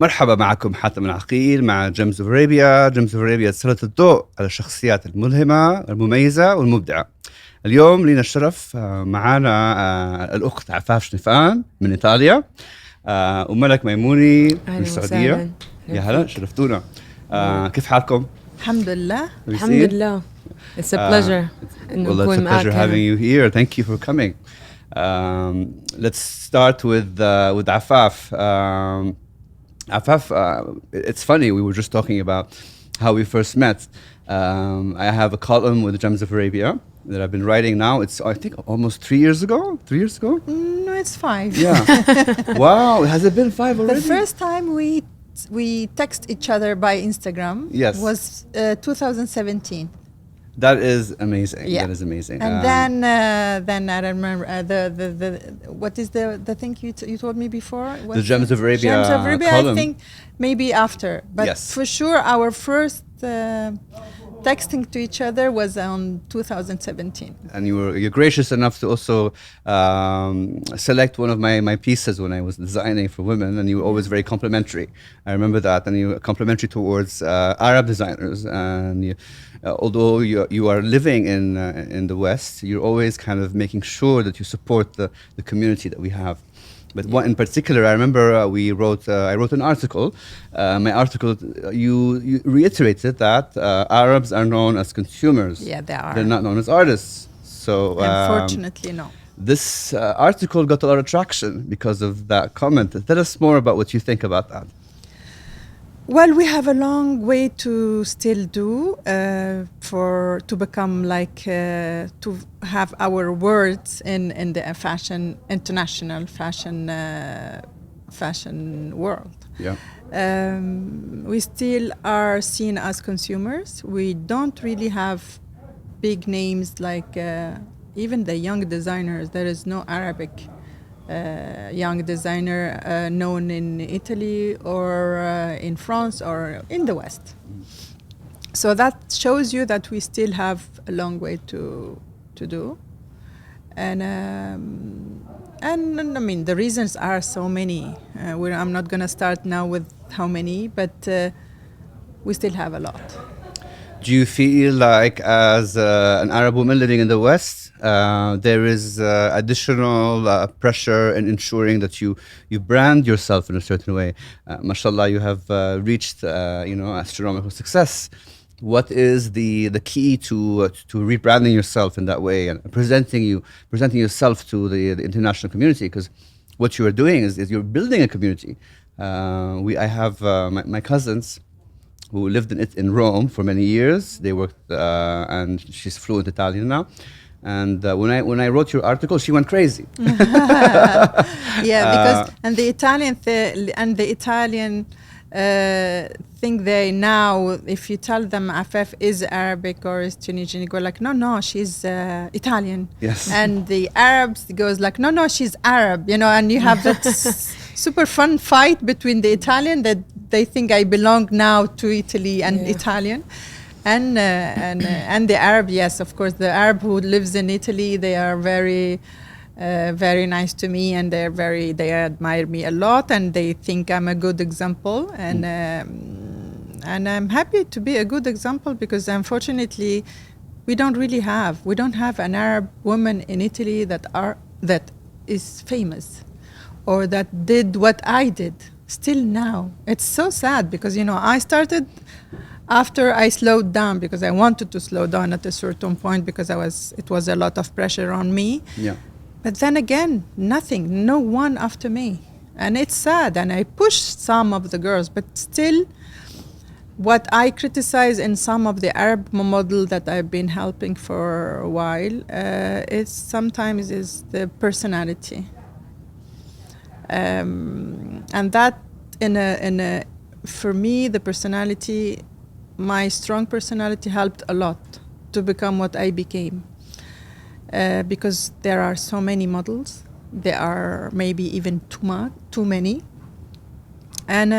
مرحبا معكم حاتم العقيل مع جيمز اوف ارابيا. جيمز اوف ارابيا تسلط الضوء على الشخصيات الملهمة المميزة والمبدعة. اليوم لنا الشرف معنا الأخت عفاف جنيفان من إيطاليا وملك ميموني من السعودية. يا هلا، شرفتونا. كيف حالكم؟ الحمد لله. الحمد لله. It's a pleasure. Well, it's a pleasure having you here. Thank you for coming. Let's start with Afaf. Afaf, it's funny, we were just talking about how we first met. I have a column with Gems of Arabia that I've been writing now. It's, I think, almost 3 years ago? 3 years ago? No, it's 5. Yeah. Wow, has it been 5 already? The first time we text each other by Instagram was 2017. That is amazing. Yeah. That is amazing. And then I remember what is the thing you told me before? What's the Gems of Arabia Gems of Arabia, column. I think maybe after. But yes. For sure our first texting to each other was on 2017. And you're gracious enough to also select one of my pieces when I was designing for women, and you were always very complimentary. I remember that, and you were complimentary towards Arab designers. And although you are living in the West, you're always kind of making sure that you support the community that we have. But one in particular, I remember I wrote an article. My article, you reiterated that Arabs are known as consumers. Yeah, they are. They're not known as artists. So unfortunately, no. This article got a lot of traction because of that comment. Tell us more about what you think about that. Well, we have a long way to still do to become like to have our words in the international fashion world. Yeah. We still are seen as consumers. We don't really have big names like even the young designers. There is no Arabic young designer known in Italy or in France or in the West. So that shows you that we still have a long way to do. And I mean, the reasons are so many. I'm not going to start now with how many, but we still have a lot. Do you feel like, as an Arab woman living in the West, there is additional pressure in ensuring that you brand yourself in a certain way? Mashallah, you have reached astronomical success. What is the key to rebranding yourself in that way and presenting yourself to the international community? Because what you are doing is you're building a community. I have my cousins who lived in Rome for many years. They worked, and she's fluent Italian now. And when I wrote your article, she went crazy. Yeah, because the Italian think they now, if you tell them Afef is Arabic or is Tunisian, you go like, no, she's Italian. Yes. And the Arabs goes like, no, she's Arab, and you have that super fun fight between the Italian that they think I belong now to Italy and Italian. And the Arab, yes, of course, the Arab who lives in Italy, they are very nice to me, and they admire me a lot, and they think I'm a good example, and I'm happy to be a good example, because unfortunately we don't have an Arab woman in Italy that is famous or that did what I did still now. It's so sad, because I started after I slowed down, because I wanted to slow down at a certain point, because it was a lot of pressure on me. Yeah. But then again, nothing, no one after me. And it's sad, and I pushed some of the girls, but still what I criticize in some of the Arab model that I've been helping for a while is sometimes is the personality. And that for me, the personality, my strong personality helped a lot to become what I became. Because there are so many models, there are maybe even too many, and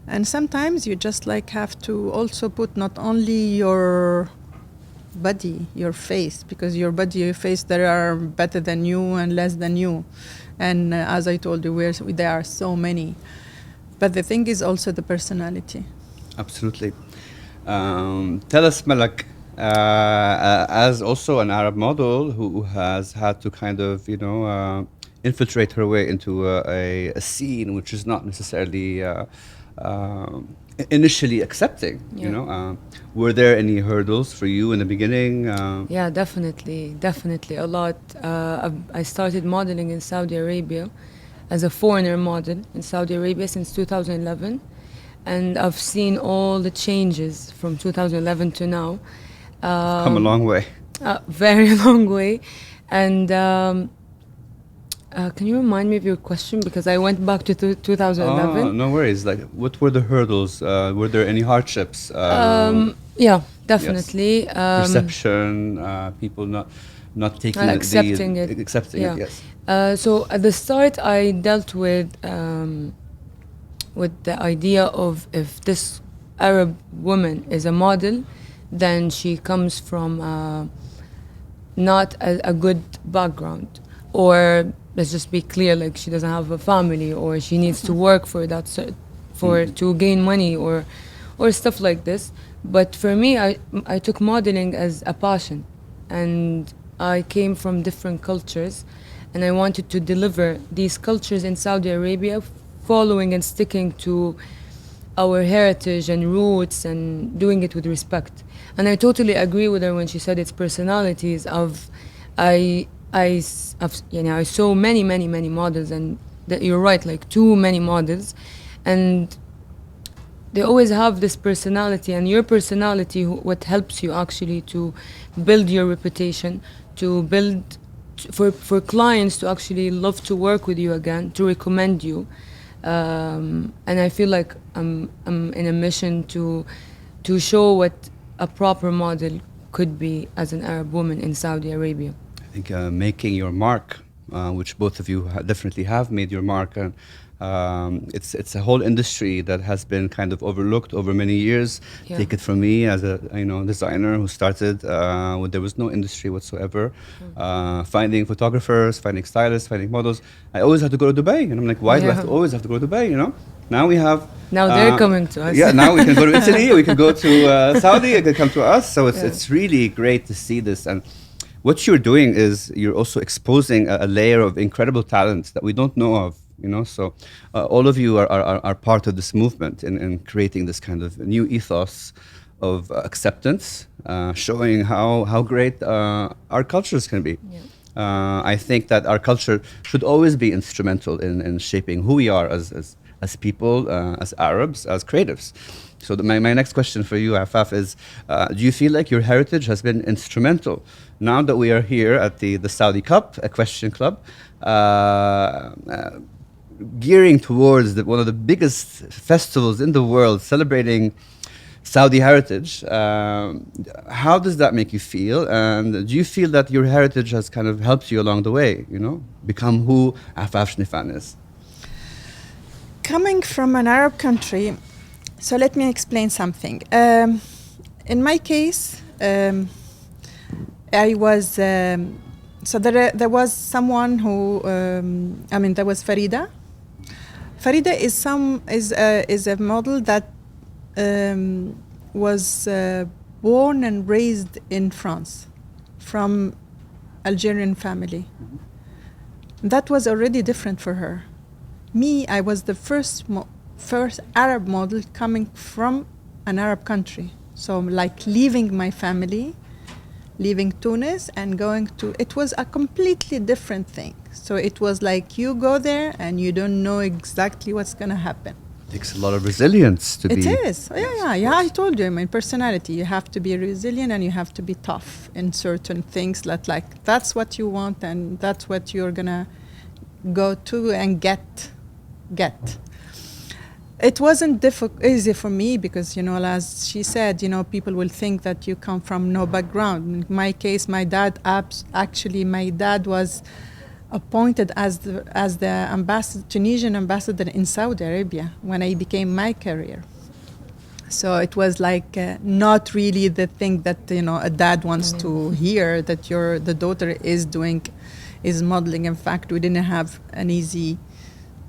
And sometimes you just like have to also put not only your body, your face, because your body, your face, there are better than you and less than you. And as I told you, there are so many. But the thing is also the personality. Absolutely. Tell us, Malak, as also an Arab model who has had to kind of, infiltrate her way into a scene which is not necessarily initially accepting, were there any hurdles for you in the beginning? Yeah, definitely a lot. I started modeling in Saudi Arabia as a foreigner model in Saudi Arabia since 2011, and I've seen all the changes from 2011 to now. Come a long way. Very long way. And can you remind me of your question, because I went back to 2011. Oh, no worries. Like, what were the hurdles? Were there any hardships? Yeah, definitely. Yes. Perception, people not taking accepting it. Accepting Yeah. it, yes. So at the start, I dealt with the idea of, if this Arab woman is a model, then she comes from not a good background, or let's just be clear, like she doesn't have a family, or she needs to work for that to gain money, or stuff like this. But for me, I took modeling as a passion, and I came from different cultures, and I wanted to deliver these cultures in Saudi Arabia, following and sticking to our heritage and roots, and doing it with respect. And I totally agree with her when she said it's personalities. I saw many models, and you're right, like too many models, and they always have this personality, and your personality what helps you actually to build your reputation, to build for clients to actually love to work with you again, to recommend you. And I feel like I'm in a mission to show what a proper model could be as an Arab woman in Saudi Arabia. I think making your mark, which both of you definitely have made your mark, and it's a whole industry that has been kind of overlooked over many years. Yeah. Take it from me as a designer who started when there was no industry whatsoever. Finding photographers, finding stylists, finding models. I always had to go to Dubai, and I'm like, why do I always have to go to Dubai? Now we have. Now they're coming to us. Yeah, now we can go to Italy, we can go to Saudi, it can come to us. So it's really great to see this. And what you're doing is you're also exposing a layer of incredible talent that we don't know of, So all of you are part of this movement in creating this kind of new ethos of acceptance, showing how great our cultures can be. Yeah. I think that our culture should always be instrumental in shaping who we are as people, as Arabs, as creatives. So my next question for you, Afaf, is do you feel like your heritage has been instrumental now that we are here at the Saudi Cup Equestrian Club, gearing towards one of the biggest festivals in the world, celebrating Saudi heritage? How does that make you feel? And do you feel that your heritage has kind of helped you along the way, become who Afef Jnifen is? Coming from an Arab country, so let me explain something. In my case, I was so there was someone who there was Farida. Farida is a model that was born and raised in France, from Algerian family. That was already different for her. Me, I was the first Arab model coming from an Arab country. So like leaving my family, leaving Tunis and going to, it was a completely different thing. So it was like you go there and you don't know exactly what's going to happen. It takes a lot of resilience to be. It is. Yeah. I told you, my personality. You have to be resilient and you have to be tough in certain things that that's what you want and that's what you're going to go to and get. It wasn't easy for me because, as she said, people will think that you come from no background. In my case, my dad was appointed as the Tunisian ambassador in Saudi Arabia when I became my career. So it was like not really the thing that a dad wants to hear, that the daughter is modeling. In fact, we didn't have an easy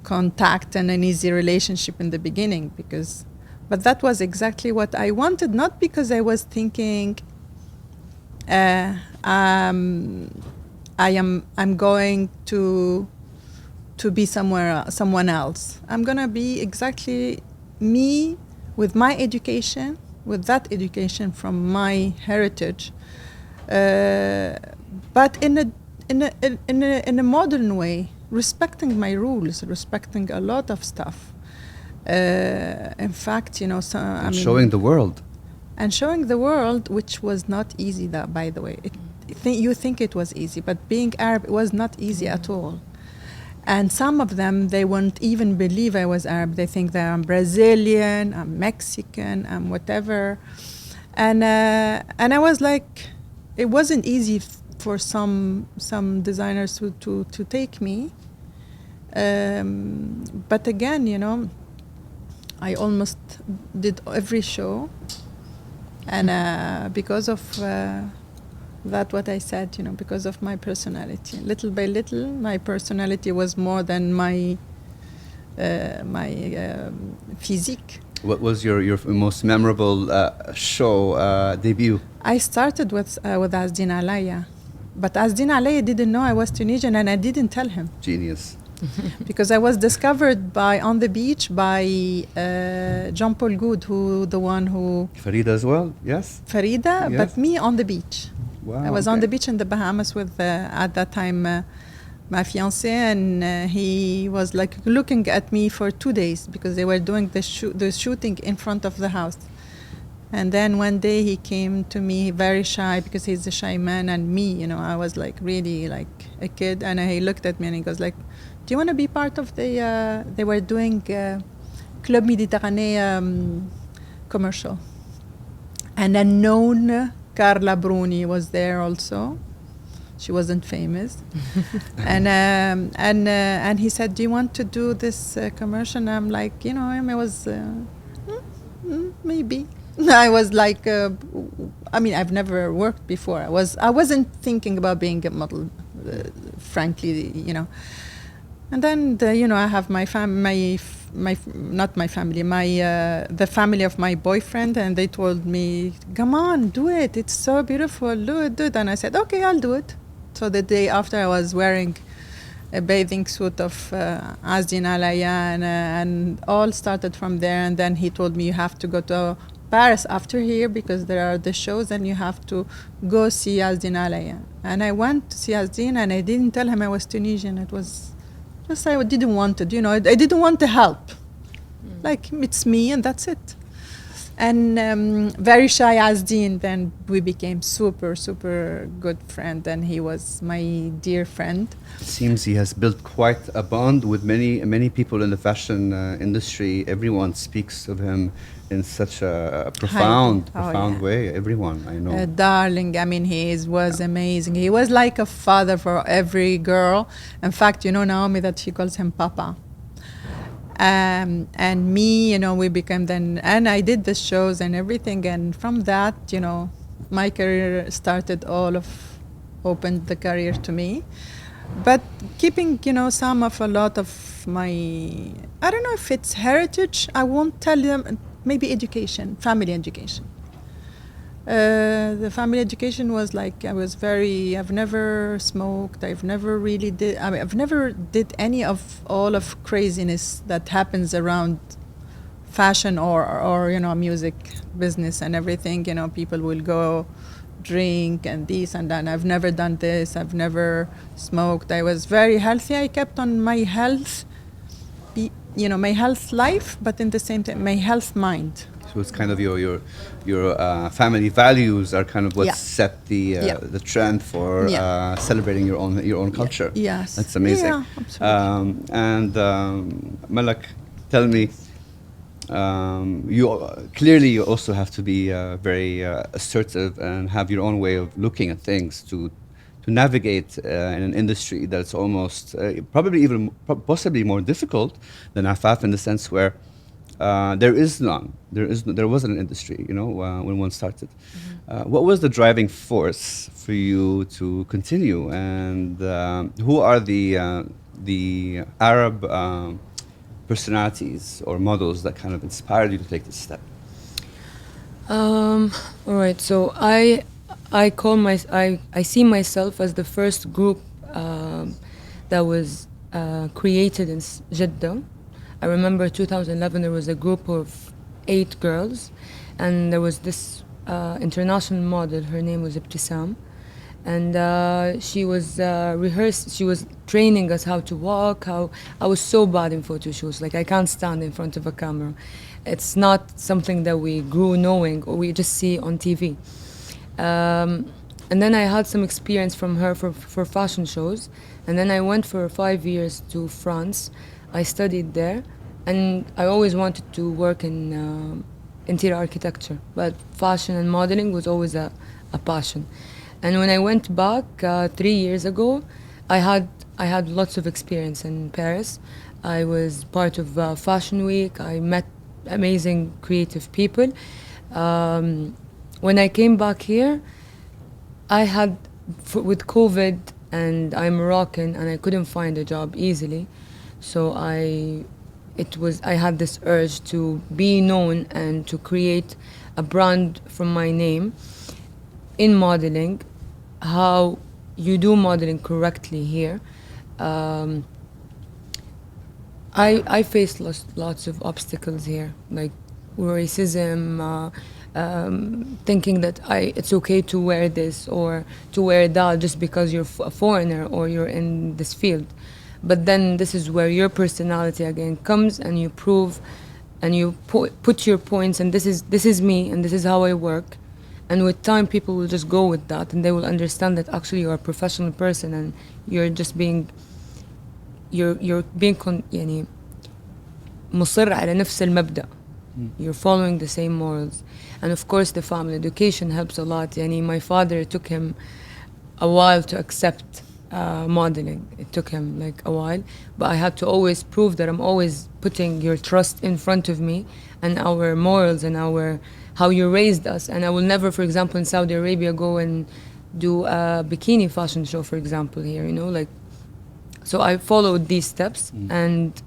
contact and an easy relationship in the beginning, but that was exactly what I wanted, not because I was thinking I'm going to be someone else. I'm gonna be exactly me, with my education, with that education from my heritage, but in a modern way, respecting my rules, respecting a lot of stuff. In fact, showing the world. And showing the world, which was not easy, by the way. You think it was easy, but being Arab was not easy at all. And some of them, they won't even believe I was Arab. They think that I'm Brazilian, I'm Mexican, I'm whatever. And I was like, it wasn't easy for some designers to take me. But again, I almost did every show. And because of that, what I said, because of my personality, little by little, my personality was more than my physique. What was your most memorable show debut? I started with Azdin Alaya, but Azdin Alaya didn't know I was Tunisian, and I didn't tell him. Genius. Because I was discovered on the beach by Jean-Paul Good, the one who... Farida as well, yes? Farida, yes. But me on the beach. Wow, I was on the beach in the Bahamas with, at that time, my fiancé, and he was like looking at me for 2 days because they were doing the shooting in front of the house. And then one day he came to me very shy because he's a shy man, and me, I was like really like a kid, and he looked at me and he goes like, do you want to be part of the, they were doing Club Méditerranée commercial. And a known Carla Bruni was there also. She wasn't famous. and he said, do you want to do this commercial? And I'm like, I was, maybe. I was like, I've never worked before. I wasn't thinking about being a model, frankly, And then, I have my family, not my family, the family of my boyfriend, and they told me, come on, do it. It's so beautiful. Do it. And I said, okay, I'll do it. So the day after, I was wearing a bathing suit of Azdin Alaya, and all started from there. And then he told me, you have to go to Paris after here because there are the shows, and you have to go see Azdin Alaya. And I went to see Azdin, and I didn't tell him I was Tunisian. It was just I didn't want it, I didn't want to help. Like, it's me and that's it. And very shy Azdin, then we became super, super good friend, and he was my dear friend. It seems he has built quite a bond with many people in the fashion industry. Everyone speaks of him in such a profound way. Everyone, I know. Darling, he was amazing. He was like a father for every girl. In fact, Naomi, that she calls him Papa. And me, we became then, and I did the shows and everything. And from that, my career started opened the career to me. But keeping, a lot of my, I don't know if it's heritage, I won't tell them, maybe education, family education. The family education was like, I've never smoked, I've never did any of all of craziness that happens around fashion or music business and everything. People will go drink and this and that. I've never done this, I've never smoked. I was very healthy. I kept on my health, my health life, but in the same time, my health mind. So it's kind of your family values are kind of what set the trend for celebrating your own culture. Yes, that's amazing. Yeah, absolutely. Malak, tell me, you also have to be very assertive and have your own way of looking at things to navigate in an industry that's almost probably even possibly more difficult than Afaf, in the sense where there is none. There wasn't an industry, you know, when one started. What was the driving force for you to continue, and who are the Arab personalities or models that kind of inspired you to take this step? All right, so I see myself as the first group that was created in Jeddah. I remember 2011 there was a group of 8 girls, and there was this international model. Her name was Ibtisam, and she was she was training us how to walk. How I was so bad in photo shoots, like I can't stand in front of a camera. It's not something that we grew knowing or we just see on TV. And then I had some experience from her for fashion shows, and then I went for 5 years to France. I studied there, and I always wanted to work in interior architecture, but fashion and modeling was always a passion. And when I went back 3 years ago, I had lots of experience in Paris. I was part of Fashion Week. I met amazing creative people. When I came back here, I had, with COVID, and I'm Moroccan, and I couldn't find a job easily. So I had this urge to be known and to create a brand from my name in modeling, how you do modeling correctly here. I faced lots of obstacles here, like racism, thinking that it's okay to wear this or to wear that just because you're a foreigner or you're in this field. But then this is where your personality again comes, and you prove and you put your points, and this is me and this is how I work. And with time people will just go with that, and they will understand that actually you're a professional person, and you're just being يعني مصر على نفس المبدأ. You're following the same morals. And of course the family education helps a lot. يعني my father, took him a while to accept modeling. It took him like a while, but I had to always prove that I'm always putting your trust in front of me and our morals and how you raised us. And I will never, for example, in Saudi Arabia go and do a bikini fashion show, for example, here, you know, like. So I followed these steps, and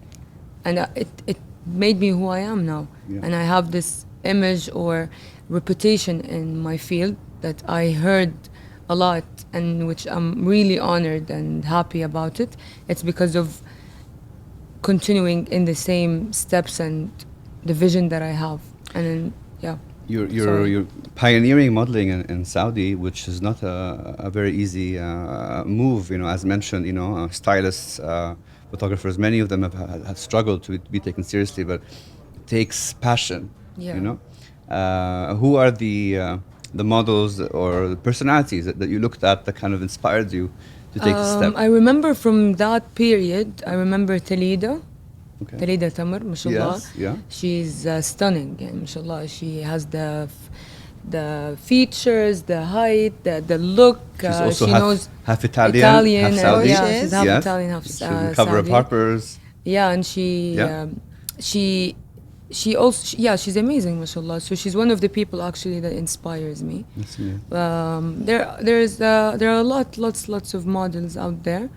it made me who I am now. Yeah. And I have this image or reputation in my field that I heard a lot, and which I'm really honored and happy about it. It's because of continuing in the same steps and the vision that I have. And then, yeah. You're pioneering modeling in Saudi, which is not a very easy move. You know, as mentioned, you know, stylists, photographers, many of them have struggled to be taken seriously, but it takes passion. Yeah. You know, who are the models or the personalities that you looked at that kind of inspired you to take the step? I remember from that period, I remember Talida. Okay. Talida Tamar, mashallah. Yes, yeah. She's stunning, and mashallah, she has the features, the height, the look. She's also she knows half Italian, half Saudi. Yeah, she's half Yes. Italian, half She's on the cover of Saudi. Harper's. Yeah, and Yeah. she also she's amazing, mashallah. So she's one of the people actually that inspires me. Yes, yeah. There are lots of models out there,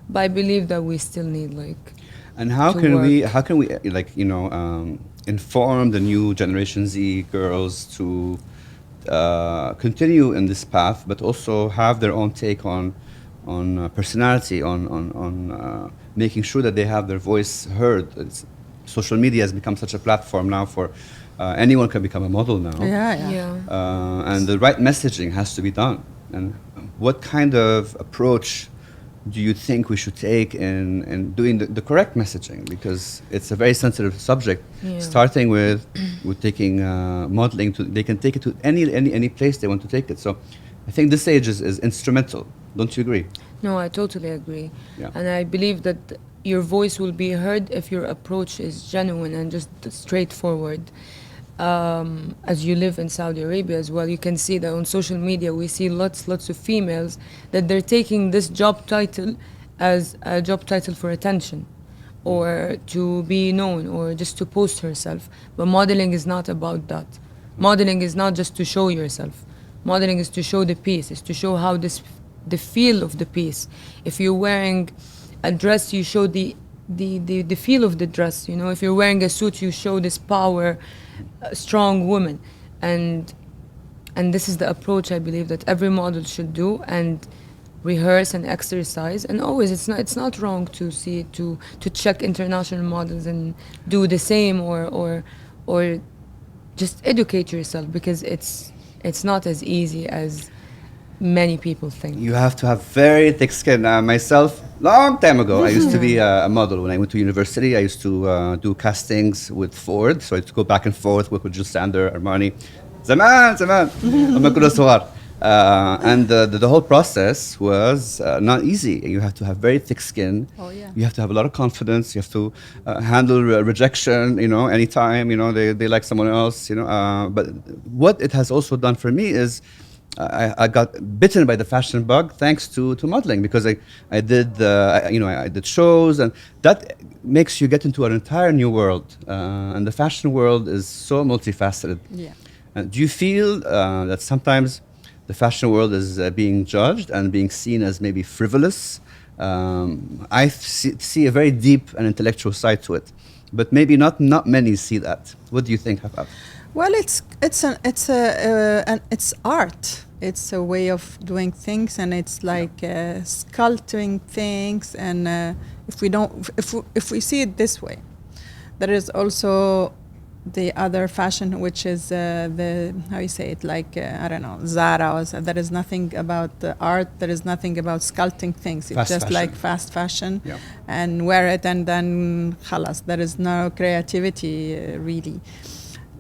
but I believe that we still need like. And how can we like, you know, inform the new Generation Z girls to continue in this path, but also have their own take on personality, on making sure that they have their voice heard? Social media has become such a platform now for anyone can become a model now. Yeah. And the right messaging has to be done. And what kind of approach do you think we should take in doing the correct messaging? Because it's a very sensitive subject. Yeah. Starting with taking modeling they can take it to any place they want to take it. So I think this age is instrumental. Don't you agree? No, I totally agree. Yeah. And I believe that your voice will be heard if your approach is genuine and just straightforward. as you live in Saudi Arabia as well, you can see that on social media we see lots of females that they're taking this job title as a job title for attention or to be known or just to post herself. But modeling is not about that. Modeling is not just to show yourself. Modeling is to show the piece, is to show how the feel of the piece. If you're wearing a dress, you show the feel of the dress. You know, if you're wearing a suit, you show this power, strong woman, and this is the approach I believe that every model should do and rehearse and exercise. And always, it's not wrong to see to check international models and do the same or just educate yourself, because it's not as easy as many people think. You have to have very thick skin. Myself, long time ago, I used to be a model. When I went to university, I used to do castings with Ford. So I used to go back and forth with Jill Sander, Armani. زمان لما كنا صغار. And the whole process was not easy. You have to have very thick skin. Oh, yeah. You have to have a lot of confidence. You have to handle rejection, anytime, they like someone else, But what it has also done for me is I got bitten by the fashion bug thanks to modeling, because I did I did shows, and that makes you get into an entire new world. And the fashion world is so multifaceted. Yeah. Do you feel that sometimes the fashion world is being judged and being seen as maybe frivolous? I see a very deep and intellectual side to it, but maybe not many see that. What do you think, Afef? Well, it's art. It's a way of doing things, and it's like sculpting things. And if we see it this way, there is also the other fashion, which is how you say it, like I don't know, Zara. Or so. There is nothing about art. There is nothing about sculpting things. It's fast just fashion. like fast fashion, Yeah. and wear it, and then khalas. There is no creativity really.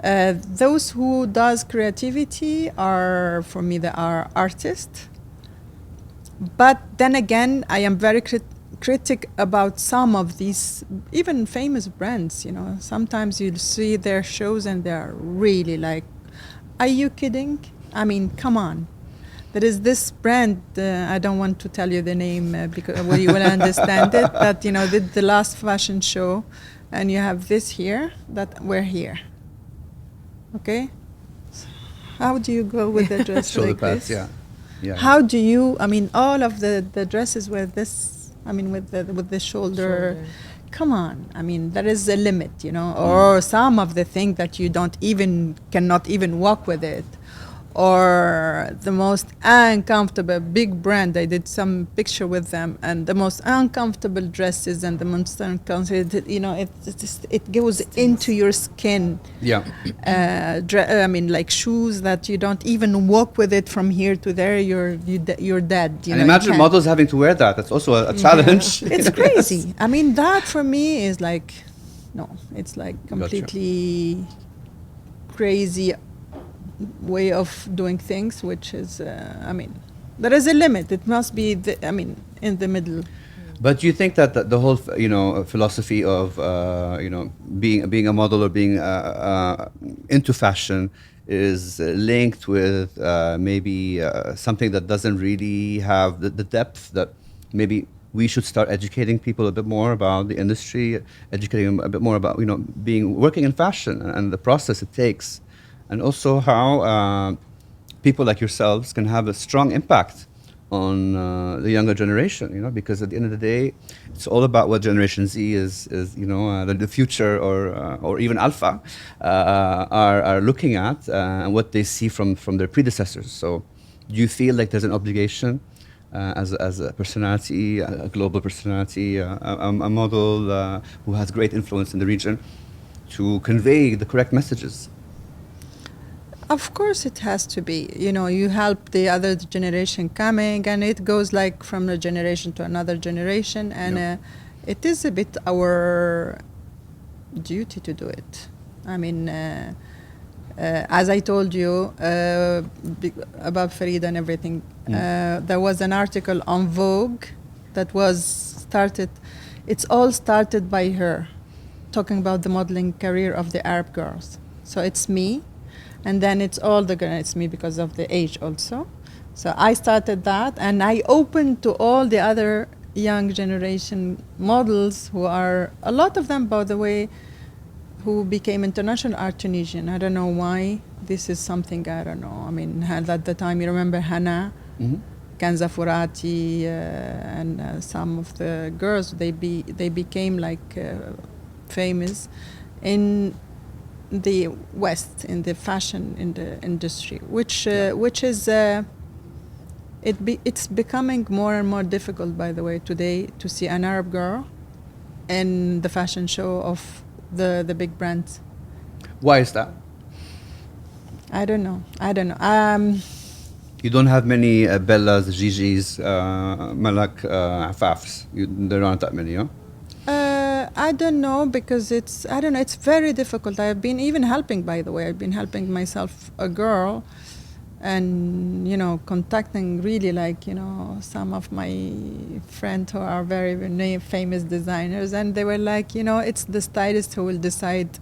Those who does creativity are, for me, they are artists. But then again, I am very critic about some of these, even famous brands. Sometimes you see their shows and they are really like, are you kidding? I mean, come on. There is this brand, I don't want to tell you the name because you will understand it, that did the last fashion show, and you have this here, that we're here. Okay, how do you go with the dress Shoulder like pads, this? yeah. How do you? I mean, all of the dresses with this. I mean, with the shoulder. Come on. I mean, there is a limit, Or some of the things that you cannot even walk with it, or the most uncomfortable big brand. I did some picture with them, and the most uncomfortable dresses and the most uncomfortable, it goes into your skin. Yeah. I mean, like shoes that you don't even walk with it from here to there. You're dead. And imagine models having to wear that. That's also a challenge. It's crazy. I mean, that for me is like, no, it's like completely crazy way of doing things, which is, there is a limit. It must be, in the middle. But do you think that the whole, philosophy of, being a model or being into fashion is linked with maybe something that doesn't really have the depth that maybe we should start educating people a bit more about the industry, educating them a bit more about, working in fashion and the process it takes, and also how people like yourselves can have a strong impact on the younger generation, because at the end of the day, it's all about what Generation Z is the future or even Alpha are looking at and what they see from their predecessors. So do you feel like there's an obligation as a personality, a global personality, a model who has great influence in the region, to convey the correct messages? Of course it has to be. You help the other generation coming, and it goes like from a generation to another generation, and it is a bit our duty to do it. I mean, as I told you about Farida and everything, there was an article on Vogue that was started. It's all started by her, talking about the modeling career of the Arab girls. So it's me, and then it's all the girls. It's me because of the age also. So I started that, and I opened to all the other young generation models who are, a lot of them, by the way, who became international are Tunisian. I don't know why. This is something, I don't know. I mean, at the time, you remember Hana, Kanza Furati, and some of the girls, they became like famous in the West, in the fashion in the industry, which is it's becoming more and more difficult, by the way, today to see an Arab girl in the fashion show of the big brands. Why is that? I don't know. You don't have many Bellas, Gigi's, Malak, Afafs. There aren't that many, huh? I don't know, because it's very difficult. I've been even helping, by the way. I've been helping myself a girl, and contacting really, like, some of my friends who are very, very famous designers, and they were like, it's the stylist who will decide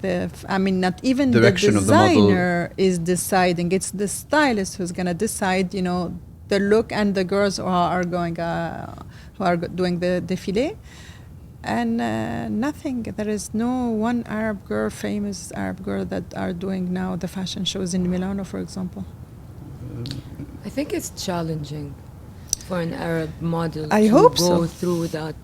not even direction the of designer the model is deciding. It's the stylist who's gonna decide, the look, and the girls who are doing the défilé. And nothing. There is no one famous Arab girl that are doing now the fashion shows in Milano, for example. I think it's challenging for an Arab model I to hope go so. through that.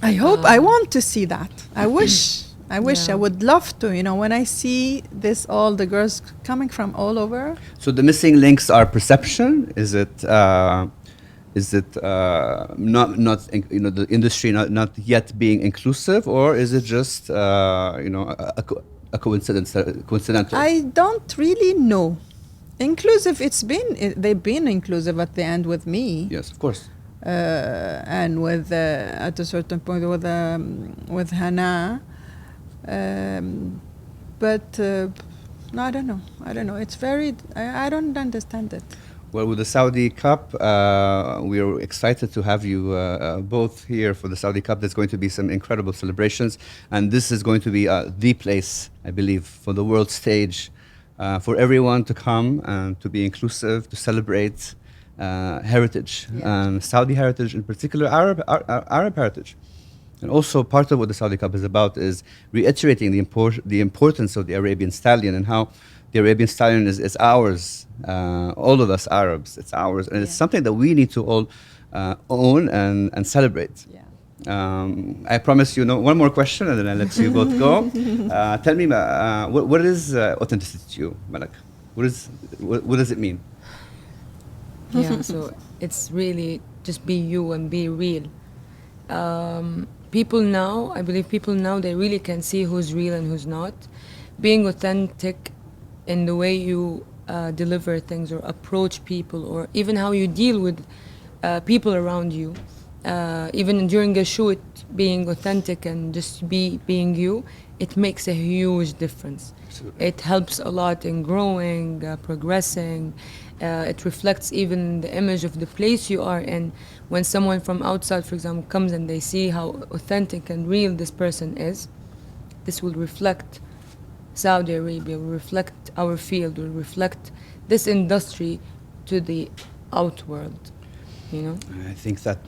I hope. I want to see that. I wish. Yeah. I would love to. When I see this, all the girls coming from all over. So the missing links are perception. Is it not the industry not yet being inclusive, or is it just a coincidence, coincidental? I don't really know. Inclusive. They've been inclusive at the end with me. Yes, of course. And with at a certain point with Hana. But no, I don't know. It's very. I don't understand it. Well, with the Saudi Cup, we are excited to have you both here for the Saudi Cup. There's going to be some incredible celebrations, and this is going to be the place, I believe, for the world stage, for everyone to come and to be inclusive, to celebrate heritage, and Saudi heritage, in particular Arab heritage. And also part of what the Saudi Cup is about is reiterating the importance of the Arabian stallion, and how the Arabian stallion is ours, all of us Arabs, it's ours. And it's something that we need to all own and celebrate. I promise you one more question, and then I'll let you both go. Tell me, what is authenticity to you, Malak? What does it mean? Yeah, so it's really just be you and be real. I believe people now, they really can see who's real and who's not. Being authentic in the way you deliver things or approach people, or even how you deal with people around you. Even during a shoot, being authentic and just being you, it makes a huge difference. Absolutely. It helps a lot in growing, progressing. It reflects even the image of the place you are in. When someone from outside, for example, comes and they see how authentic and real this person is, this will reflect Saudi Arabia, will reflect our field, will reflect this industry to the outworld. I think that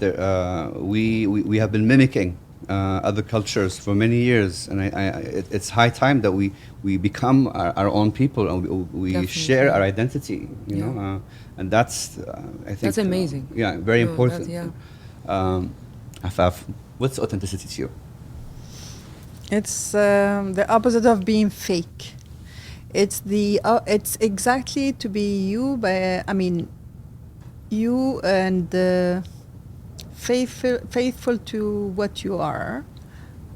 we have been mimicking other cultures for many years, and it's high time that we become our own people, and we Definitely. share our identity. And that's I think that's amazing. Very important. Afaf, what's authenticity to you? It's the opposite of being fake. It's exactly to be you, you and faithful to what you are,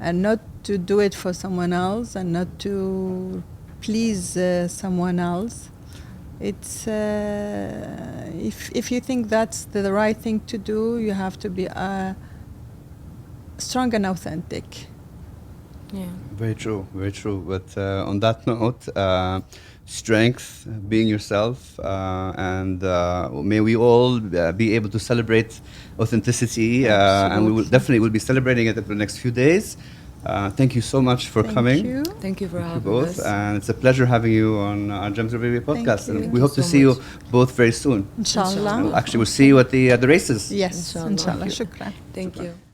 and not to do it for someone else, and not to please someone else. It's if you think that's the right thing to do, you have to be strong and authentic. Yeah. Very true, very true. But on that note, strength, being yourself, and may we all be able to celebrate authenticity, and we will definitely be celebrating it for the next few days. Thank you so much for coming. Thank you. Thank you for You having both, us. and it's a pleasure having you on our Gems of Baby podcast. you. And Thank we you hope to so see you much. both very soon. Inshallah. Actually, we'll see you at the races. Yes, Inshallah. inshallah. Shukran. Thank you.